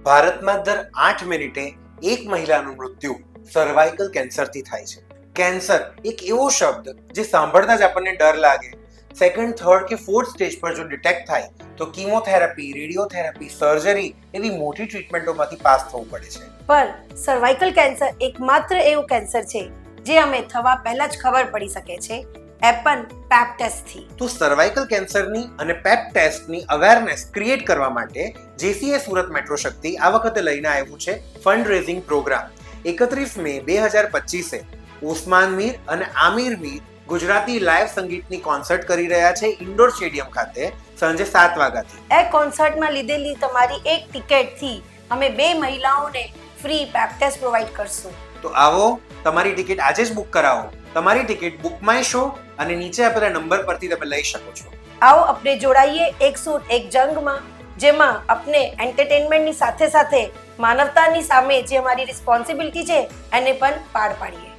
ભારતમાં દર 8 મિનિટે એક મહિલાનું મૃત્યુ સર્વાઇકલ કેન્સરથી થાય છે. કેન્સર એક એવો શબ્દ જે સાંભળતા જ આપણને ડર લાગે. સેકન્ડ, થર્ડ કે ફોર્થ સ્ટેજ પર જો ડિટેક્ટ થાય તો કીમોથેરાપી, રેડિયોથેરાપી, સર્જરી એવી મોટી ટ્રીટમેન્ટોમાંથી પાસ થવું પડે છે. પણ સર્વાઇકલ કેન્સર એકમાત્ર એવું કેન્સર છે જે અમે થવા પહેલા જ ખબર પડી શકે છે, એ પણ પેપ ટેસ્ટથી. તો સર્વાઇકલ કેન્સરની અને પેપ ટેસ્ટની અવેરનેસ ક્રિએટ કરવા માટે જેસીએ સુરત મેટ્રો શક્તિ આ વખતે લઈને આવ્યું છે ફંડ રેઝિંગ પ્રોગ્રામ. 31 મે 2025 ઉસ્માન મીર અને આમિર મીર ગુજરાતી લાઈવ સંગીતની કોન્સર્ટ કરી રહ્યા છે ઇન્ડોર સ્ટેડિયમ ખાતે સાંજે 7 વાગ્યાથી. એ કોન્સર્ટમાં લીધેલી તમારી એક ટિકિટથી અમે 2 મહિલાઓને ફ્રી પેપ ટેસ્ટ પ્રોવાઈડ કરશું. તો આવો, તમારી ટિકિટ આજે જ બુક કરાવો. તમારી ટિકિટ બુક માય શો અને નીચે આપેલા નંબર પરથી તમે લઈ શકો છો. આવો આપણે જોડાઈએ એક સૂટ એક જંગમાં, જેમાં આપણે એન્ટરટેનમેન્ટની સાથે સાથે માનવતાની સામે જે અમારી રિસ્પોન્સિબિલિટી છે એને પણ પાર પાડીએ.